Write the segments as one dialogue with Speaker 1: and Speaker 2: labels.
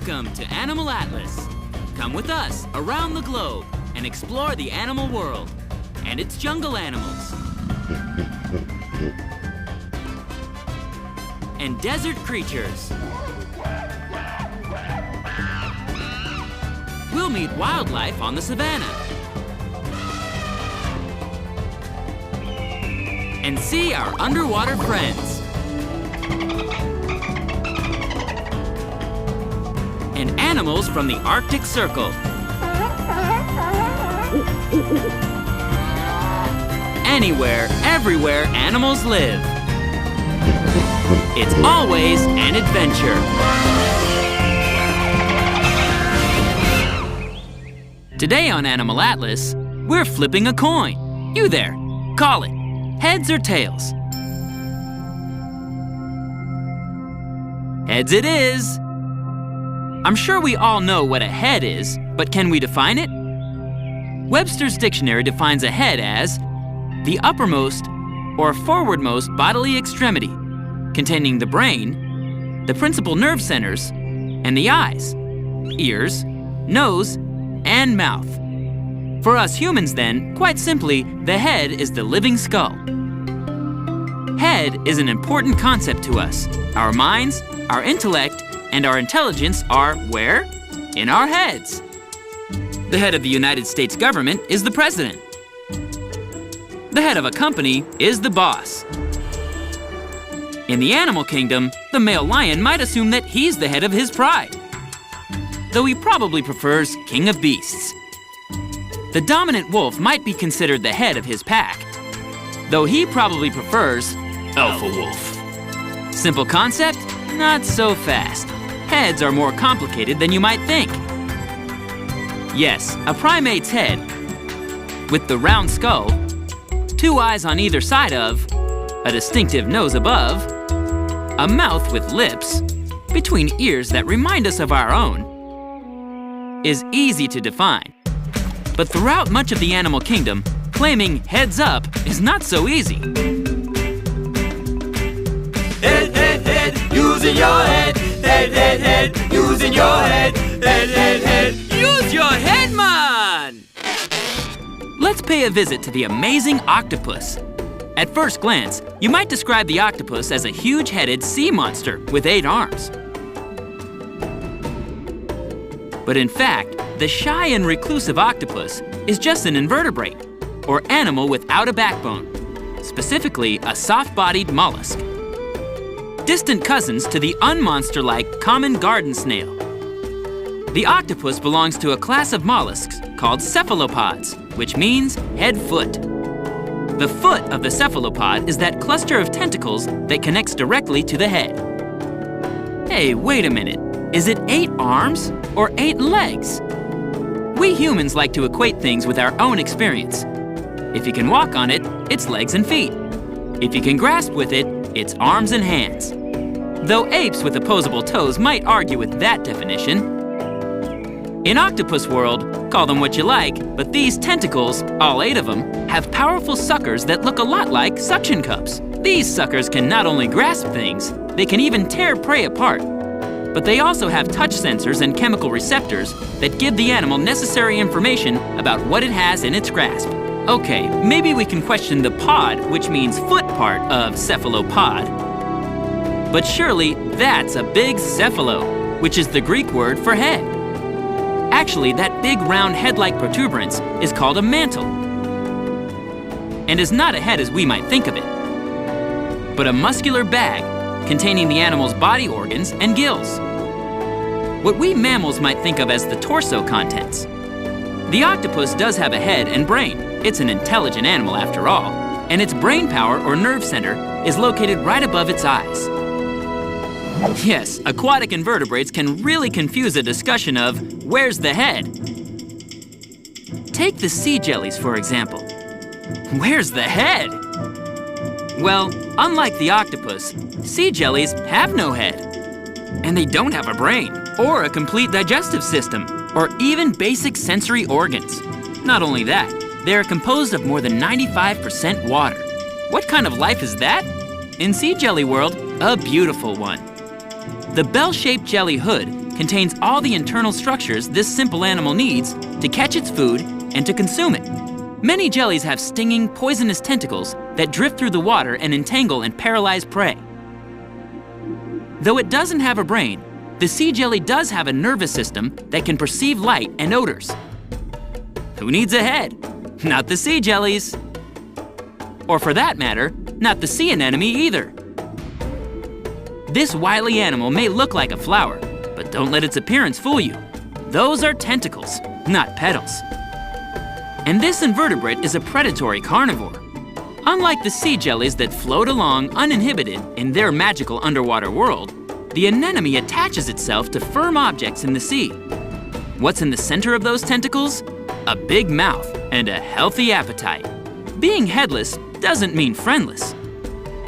Speaker 1: Welcome to Animal Atlas. Come with us around the globe and explore the animal world and its jungle animals and desert creatures. We'll meet wildlife on the savannah and see our underwater friends. And animals from the Arctic Circle. Anywhere, everywhere animals live. It's always an adventure. Today on Animal Atlas, we're flipping a coin. You there, call it. Heads or tails? Heads it is. I'm sure we all know what a head is, but can we define it? Webster's Dictionary defines a head as the uppermost or forwardmost bodily extremity, containing the brain, the principal nerve centers, and the eyes, ears, nose, and mouth. For us humans then, quite simply, the head is the living skull. Head is an important concept to us. Our minds, our intellect, and our intelligence are where? In our heads. The head of the United States government is the president. The head of a company is the boss. In the animal kingdom, the male lion might assume that he's the head of his pride, though he probably prefers king of beasts. The dominant wolf might be considered the head of his pack, though he probably prefers alpha wolf. Simple concept? Not so fast. Heads are more complicated than you might think. Yes, a primate's head, with the round skull, 2 eyes on either side of, a distinctive nose above, a mouth with lips, between ears that remind us of our own, is easy to define. But throughout much of the animal kingdom, claiming heads up is not so easy.
Speaker 2: Head, head, head, using your head. Head, head, head, using your head. Head, head, head,
Speaker 1: use your head, man! Let's pay a visit to the amazing octopus. At first glance, you might describe the octopus as a huge-headed sea monster with 8 arms. But in fact, the shy and reclusive octopus is just an invertebrate, or animal without a backbone, specifically a soft-bodied mollusk. Distant cousins to the unmonster-like common garden snail. The octopus belongs to a class of mollusks called cephalopods, which means head-foot. The foot of the cephalopod is that cluster of tentacles that connects directly to the head. Hey, wait a minute. Is it 8 arms or 8 legs? We humans like to equate things with our own experience. If you can walk on it, it's legs and feet. If you can grasp with it, it's arms and hands. Though apes with opposable toes might argue with that definition. In octopus world, call them what you like, but these tentacles, all 8 of them, have powerful suckers that look a lot like suction cups. These suckers can not only grasp things, they can even tear prey apart. But they also have touch sensors and chemical receptors that give the animal necessary information about what it has in its grasp. Okay, maybe we can question the pod, which means foot part of cephalopod. But surely that's a big cephalo, which is the Greek word for head. Actually, that big round head-like protuberance is called a mantle, and is not a head as we might think of it, but a muscular bag containing the animal's body organs and gills. What we mammals might think of as the torso contents. The octopus does have a head and brain. It's an intelligent animal after all, and its brain power or nerve center is located right above its eyes. Yes, aquatic invertebrates can really confuse a discussion of where's the head. Take the sea jellies, for example. Where's the head? Well, unlike the octopus, sea jellies have no head. And they don't have a brain, or a complete digestive system, or even basic sensory organs. Not only that, they are composed of more than 95% water. What kind of life is that? In sea jelly world, a beautiful one. The bell-shaped jelly hood contains all the internal structures this simple animal needs to catch its food and to consume it. Many jellies have stinging, poisonous tentacles that drift through the water and entangle and paralyze prey. Though it doesn't have a brain, the sea jelly does have a nervous system that can perceive light and odors. Who needs a head? Not the sea jellies. Or for that matter, not the sea anemone either. This wily animal may look like a flower, but don't let its appearance fool you. Those are tentacles, not petals. And this invertebrate is a predatory carnivore. Unlike the sea jellies that float along uninhibited in their magical underwater world, the anemone attaches itself to firm objects in the sea. What's in the center of those tentacles? A big mouth and a healthy appetite. Being headless doesn't mean friendless.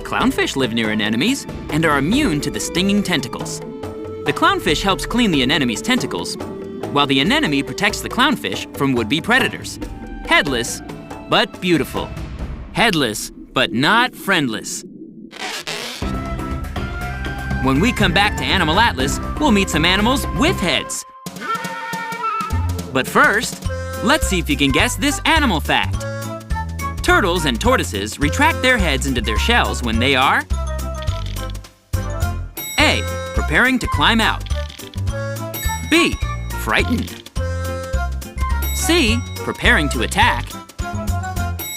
Speaker 1: Clownfish live near anemones and are immune to the stinging tentacles. The clownfish helps clean the anemone's tentacles, while the anemone protects the clownfish from would-be predators. Headless, but beautiful. Headless, but not friendless. When we come back to Animal Atlas, we'll meet some animals with heads. But first, let's see if you can guess this animal fact. Turtles and tortoises retract their heads into their shells when they are A. Preparing to climb out. B. Frightened. C. Preparing to attack.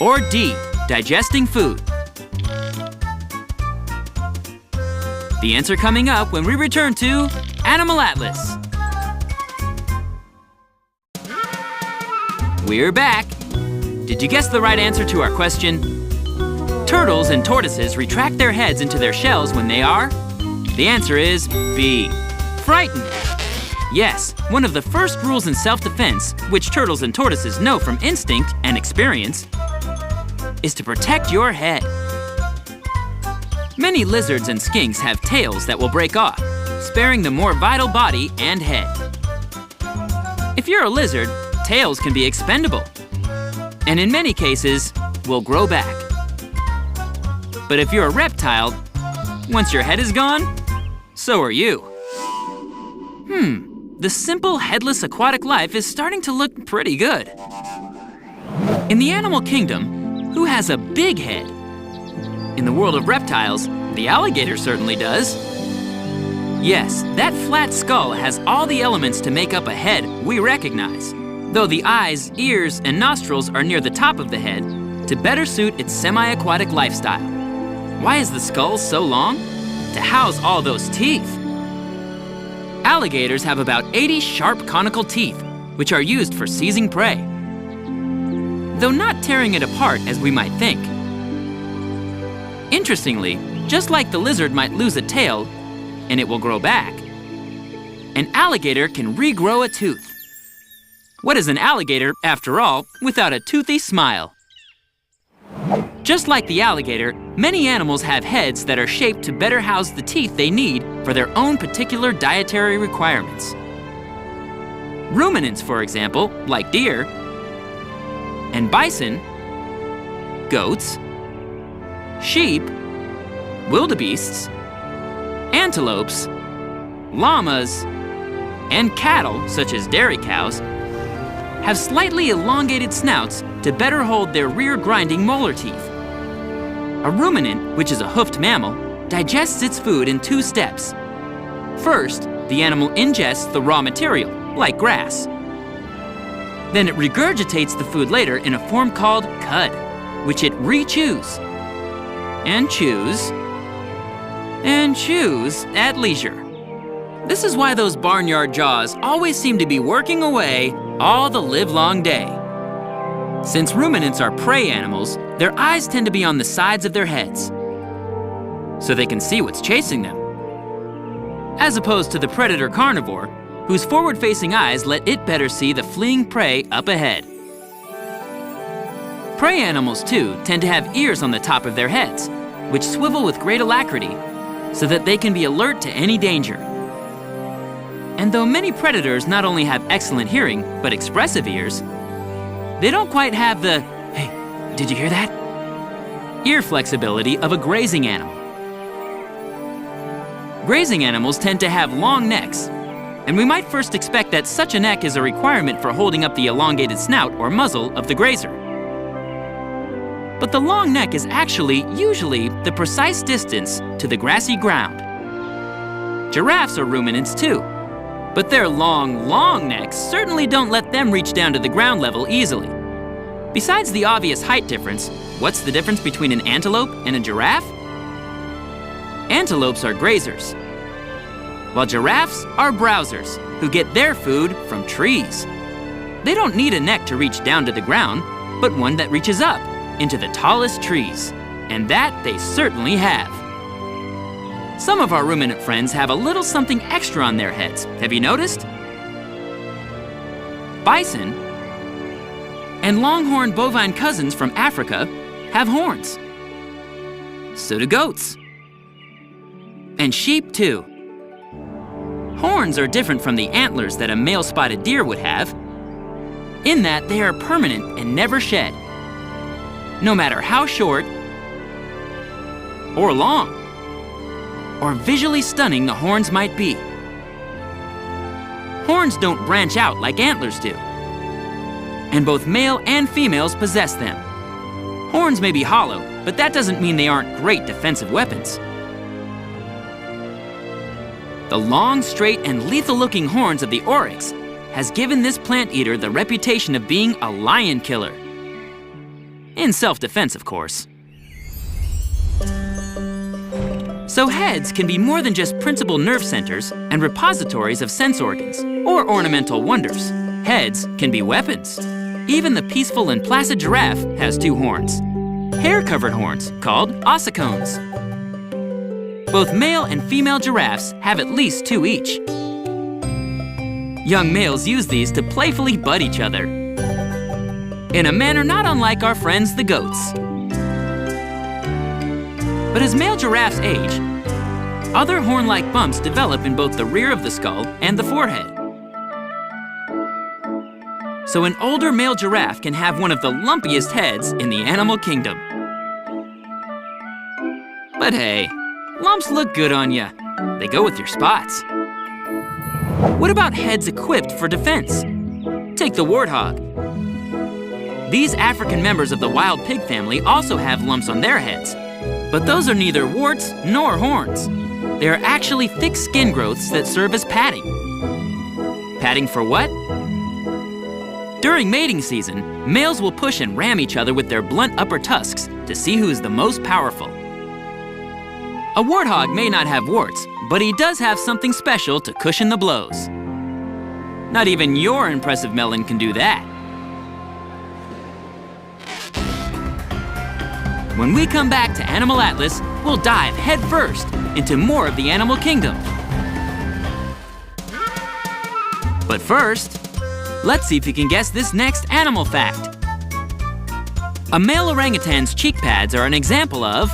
Speaker 1: Or D. Digesting food. The answer coming up when we return to Animal Atlas. We're back. Did you guess the right answer to our question? Turtles and tortoises retract their heads into their shells when they are? The answer is B. Frightened. Yes, one of the first rules in self-defense, which turtles and tortoises know from instinct and experience, is to protect your head. Many lizards and skinks have tails that will break off, sparing the more vital body and head. If you're a lizard, tails can be expendable, and in many cases, will grow back. But if you're a reptile, once your head is gone, so are you. The simple headless aquatic life is starting to look pretty good. In the animal kingdom, who has a big head? In the world of reptiles, the alligator certainly does. Yes, that flat skull has all the elements to make up a head we recognize, though the eyes, ears, and nostrils are near the top of the head to better suit its semi-aquatic lifestyle. Why is the skull so long? To house all those teeth. Alligators have about 80 sharp conical teeth, which are used for seizing prey, though not tearing it apart as we might think. Interestingly, just like the lizard might lose a tail and it will grow back, an alligator can regrow a tooth. What is an alligator, after all, without a toothy smile? Just like the alligator, many animals have heads that are shaped to better house the teeth they need for their own particular dietary requirements. Ruminants, for example, like deer, and bison, goats, sheep, wildebeests, antelopes, llamas, and cattle, such as dairy cows, have slightly elongated snouts to better hold their rear-grinding molar teeth. A ruminant, which is a hoofed mammal, digests its food in 2 steps. First, the animal ingests the raw material, like grass. Then it regurgitates the food later in a form called cud, which it re-chews, and chews, and chews at leisure. This is why those barnyard jaws always seem to be working away all the livelong day. Since ruminants are prey animals, their eyes tend to be on the sides of their heads, so they can see what's chasing them, as opposed to the predator carnivore, whose forward-facing eyes let it better see the fleeing prey up ahead. Prey animals, too, tend to have ears on the top of their heads, which swivel with great alacrity so that they can be alert to any danger. And though many predators not only have excellent hearing, but expressive ears, they don't quite have the, "Hey, did you hear that?" ear flexibility of a grazing animal. Grazing animals tend to have long necks, and we might first expect that such a neck is a requirement for holding up the elongated snout or muzzle of the grazer. But the long neck is actually, usually, the precise distance to the grassy ground. Giraffes are ruminants too, but their long necks certainly don't let them reach down to the ground level easily. Besides the obvious height difference, what's the difference between an antelope and a giraffe? Antelopes are grazers, while giraffes are browsers who get their food from trees. They don't need a neck to reach down to the ground, but one that reaches up into the tallest trees, and that they certainly have. Some of our ruminant friends have a little something extra on their heads. Have you noticed? Bison and longhorn bovine cousins from Africa have horns. So do goats. And sheep too. Horns are different from the antlers that a male spotted deer would have, in that they are permanent and never shed, no matter how short or long or visually stunning the horns might be. Horns don't branch out like antlers do, and both male and females possess them. Horns may be hollow, but that doesn't mean they aren't great defensive weapons. The long, straight, and lethal-looking horns of the oryx has given this plant eater the reputation of being a lion killer. In self-defense, of course. So heads can be more than just principal nerve centers and repositories of sense organs, or ornamental wonders. Heads can be weapons. Even the peaceful and placid giraffe has two horns, hair-covered horns called ossicones. Both male and female giraffes have at least two each. Young males use these to playfully butt each other, in a manner not unlike our friends the goats. But as male giraffes age, other horn-like bumps develop in both the rear of the skull and the forehead. So an older male giraffe can have one of the lumpiest heads in the animal kingdom. But hey, lumps look good on ya. They go with your spots. What about heads equipped for defense? Take the warthog. These African members of the wild pig family also have lumps on their heads, but those are neither warts nor horns. They are actually thick skin growths that serve as padding. Padding for what? During mating season, males will push and ram each other with their blunt upper tusks to see who is the most powerful. A warthog may not have warts, but he does have something special to cushion the blows. Not even your impressive melon can do that. When we come back to Animal Atlas, we'll dive headfirst into more of the animal kingdom. But first, let's see if you can guess this next animal fact. A male orangutan's cheek pads are an example of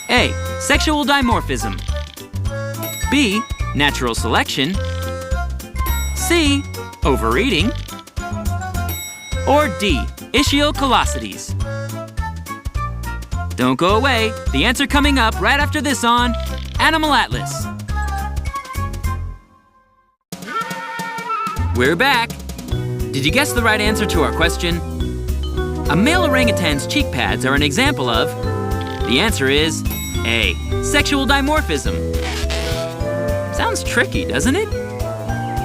Speaker 1: A. Sexual dimorphism. B. Natural selection. C. Overeating. Or D. Ichthyocalosities. Don't go away. The answer coming up right after this on Animal Atlas. We're back. Did you guess the right answer to our question? A male orangutan's cheek pads are an example of. The answer is A. Sexual dimorphism. Sounds tricky, doesn't it?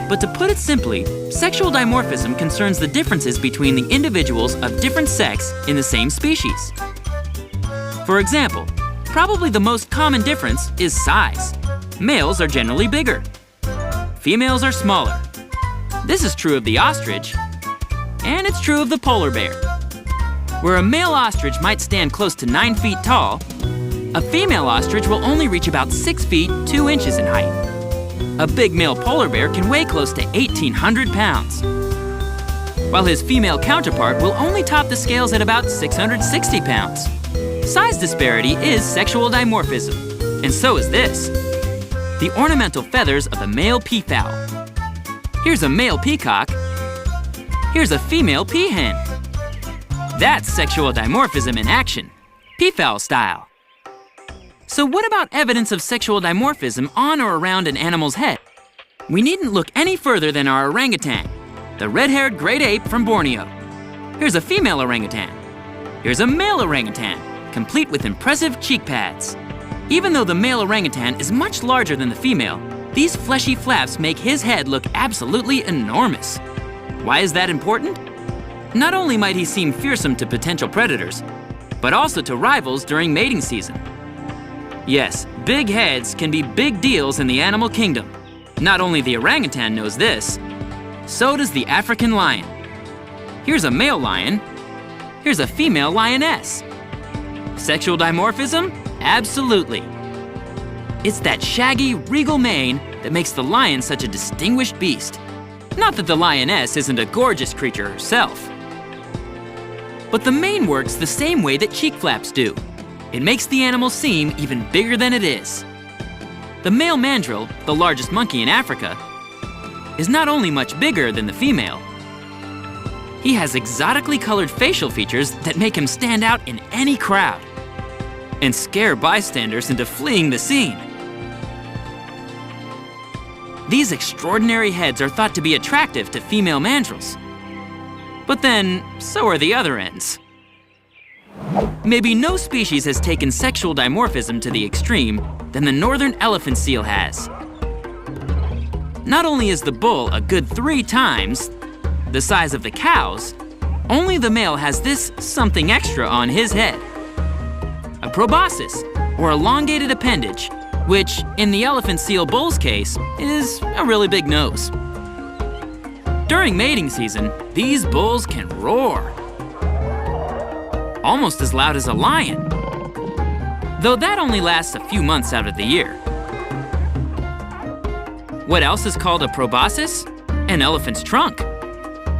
Speaker 1: But to put it simply, sexual dimorphism concerns the differences between the individuals of different sex in the same species. For example, probably the most common difference is size. Males are generally bigger. Females are smaller. This is true of the ostrich, and it's true of the polar bear. Where a male ostrich might stand close to 9 feet tall, a female ostrich will only reach about 6 feet 2 inches in height. A big male polar bear can weigh close to 1,800 pounds, while his female counterpart will only top the scales at about 660 pounds. Size disparity is sexual dimorphism, and so is this. The ornamental feathers of the male peafowl. Here's a male peacock. Here's a female peahen. That's sexual dimorphism in action, peafowl style. So what about evidence of sexual dimorphism on or around an animal's head? We needn't look any further than our orangutan, the red-haired great ape from Borneo. Here's a female orangutan. Here's a male orangutan, complete with impressive cheek pads. Even though the male orangutan is much larger than the female, these fleshy flaps make his head look absolutely enormous. Why is that important? Not only might he seem fearsome to potential predators, but also to rivals during mating season. Yes, big heads can be big deals in the animal kingdom. Not only the orangutan knows this, so does the African lion. Here's a male lion. Here's a female lioness. Sexual dimorphism? Absolutely. It's that shaggy, regal mane that makes the lion such a distinguished beast. Not that the lioness isn't a gorgeous creature herself. But the mane works the same way that cheek flaps do. It makes the animal seem even bigger than it is. The male mandrill, the largest monkey in Africa, is not only much bigger than the female, he has exotically colored facial features that make him stand out in any crowd and scare bystanders into fleeing the scene. These extraordinary heads are thought to be attractive to female mandrills. But then, so are the other ends. Maybe no species has taken sexual dimorphism to the extreme than the northern elephant seal has. Not only is the bull a good 3 times the size of the cows, only the male has this something extra on his head. A proboscis, or elongated appendage, which, in the elephant seal bull's case, is a really big nose. During mating season, these bulls can roar, almost as loud as a lion, though that only lasts a few months out of the year. What else is called a proboscis? An elephant's trunk.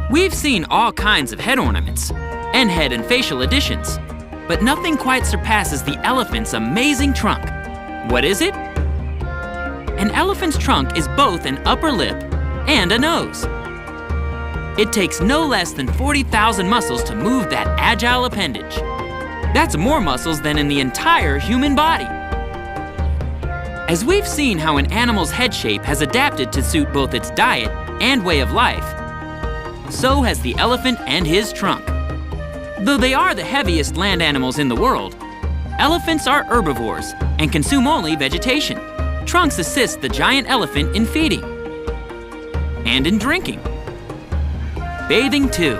Speaker 1: We've seen all kinds of head ornaments, and head and facial additions, but nothing quite surpasses the elephant's amazing trunk. What is it? An elephant's trunk is both an upper lip and a nose. It takes no less than 40,000 muscles to move that agile appendage. That's more muscles than in the entire human body. As we've seen how an animal's head shape has adapted to suit both its diet and way of life, so has the elephant and his trunk. Though they are the heaviest land animals in the world, elephants are herbivores and consume only vegetation. Trunks assist the giant elephant in feeding and in drinking, bathing too,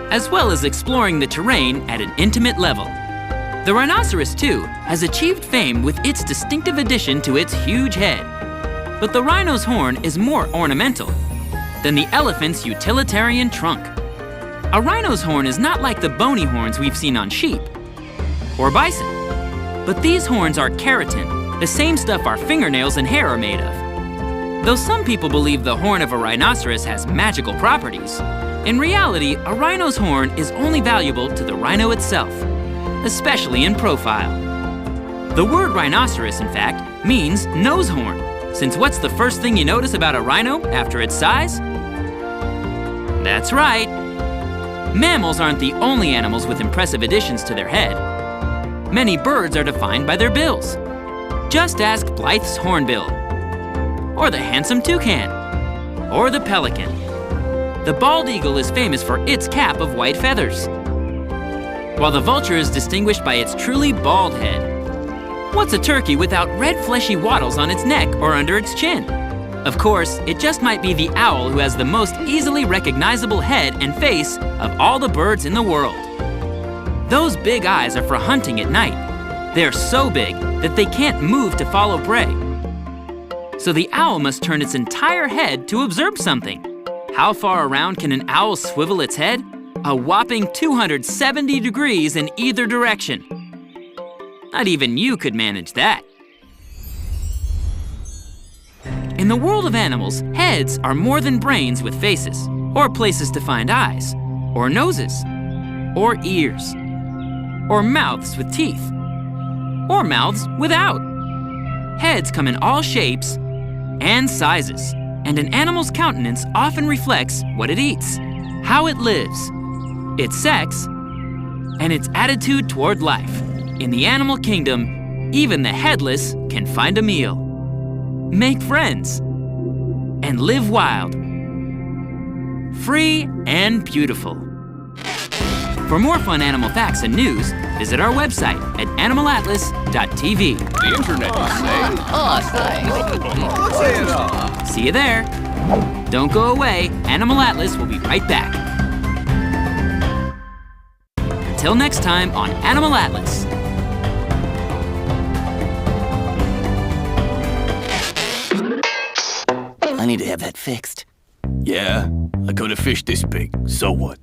Speaker 1: as well as exploring the terrain at an intimate level. The rhinoceros, too, has achieved fame with its distinctive addition to its huge head. But the rhino's horn is more ornamental than the elephant's utilitarian trunk. A rhino's horn is not like the bony horns we've seen on sheep or bison, but these horns are keratin, the same stuff our fingernails and hair are made of. Though some people believe the horn of a rhinoceros has magical properties, in reality, a rhino's horn is only valuable to the rhino itself, especially in profile. The word rhinoceros, in fact, means nose horn, since what's the first thing you notice about a rhino after its size? That's right. Mammals aren't the only animals with impressive additions to their head. Many birds are defined by their bills. Just ask Blythe's hornbill, or the handsome toucan, or the pelican. The bald eagle is famous for its cap of white feathers, while the vulture is distinguished by its truly bald head. What's a turkey without red fleshy wattles on its neck or under its chin? Of course, it just might be the owl who has the most easily recognizable head and face of all the birds in the world. Those big eyes are for hunting at night. They're so big that they can't move to follow prey. So the owl must turn its entire head to observe something. How far around can an owl swivel its head? A whopping 270 degrees in either direction. Not even you could manage that. In the world of animals, heads are more than brains with faces, or places to find eyes, or noses, or ears, or mouths with teeth, or mouths without. Heads come in all shapes and sizes, and an animal's countenance often reflects what it eats, how it lives, its sex, and its attitude toward life. In the animal kingdom, even the headless can find a meal, make friends, and live wild. Free and beautiful. For more fun animal facts and news, visit our website at animalatlas.tv.
Speaker 3: The internet is safe.
Speaker 1: See you there. Don't go away. Animal Atlas will be right back. Until next time on Animal Atlas.
Speaker 4: I need to have that fixed.
Speaker 3: Yeah, I caught a fish this big. So what?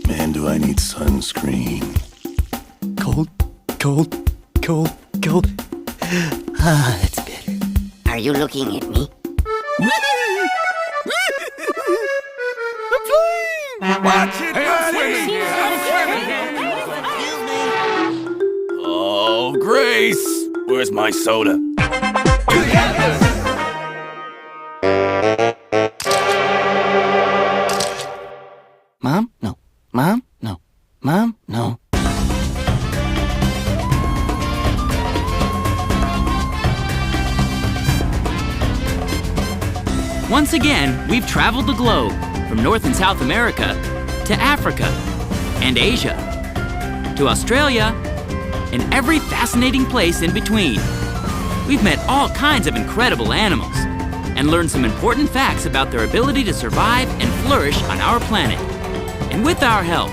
Speaker 4: Man, do I need sunscreen. Cold, cold, cold, cold. Ah, that's better.
Speaker 5: Are you looking at me?
Speaker 3: Watch it, Oh, Grace! Where's my soda?
Speaker 4: Mom? No. Mom? No. Mom? No.
Speaker 1: Once again, we've traveled the globe from North and South America to Africa and Asia to Australia and every fascinating place in between. We've met all kinds of incredible animals and learned some important facts about their ability to survive and flourish on our planet. And with our help,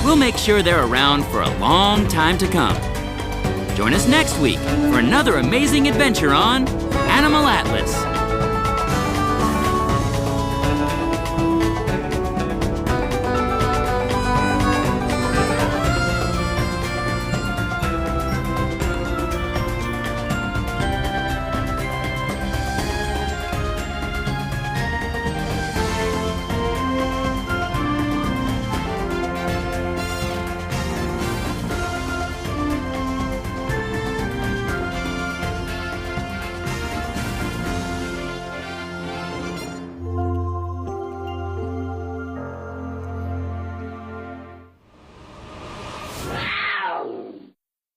Speaker 1: we'll make sure they're around for a long time to come. Join us next week for another amazing adventure on Animal Atlas.